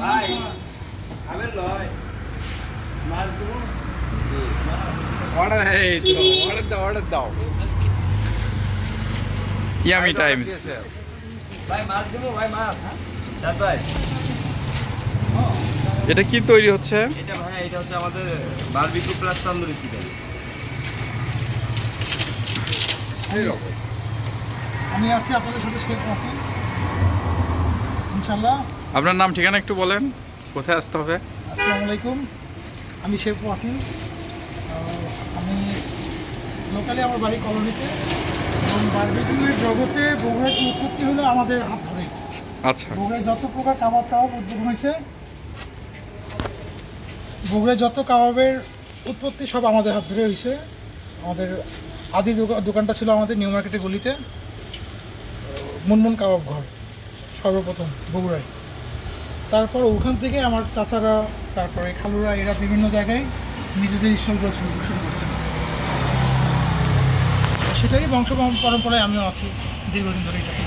ভাই খাবেন নয় মাছ দেবো অর্ডার এই তো অর্ডার দাও ইয়ামি টাইমস ভাই মাছ দেবো ভাই মাছ দাদ ভাই এটা কি তৈরি হচ্ছে? এটা ভাই এটা হচ্ছে আমাদের বারবিকিউ প্লাস তন্দুরি চিকেন। আমি আছি আপনাদের সাথে শেখ রাফি ইনশাল্লাহ। আপনার নাম ঠিকানা একটু বলেন, কোথায় আসতে হবে? আসসালামু আলাইকুম, আমি শেখ ওয়াকিল। আমি লোকালি আমার বাড়ি কলোনিতে, এবং বারবিকিউয়ের জগতে বগুড়ার যে উৎপত্তি হলো আমাদের হাত ধরে। আচ্ছা, বগুড়ায় যত প্রকার কাবাব টাবাব উদ্বোধন হয়েছে, বগুড়ায় যত কাবাবের উৎপত্তি সব আমাদের হাত ধরে হয়েছে। আমাদের আদি দোকানটা ছিল আমাদের নিউ মার্কেটের গলিতে, মুনমুন কাবাব ঘর সর্বপ্রথম বগুড়ায়। তারপর ওখান থেকে আমার চাচারা, তারপরে খালুরা, এরা বিভিন্ন জায়গায় নিজেদের স্টল করে শুরু করছেন। সেটাই বংশ পরম্পরায় আমিও আছি দীর্ঘদিন ধরে এটাতে।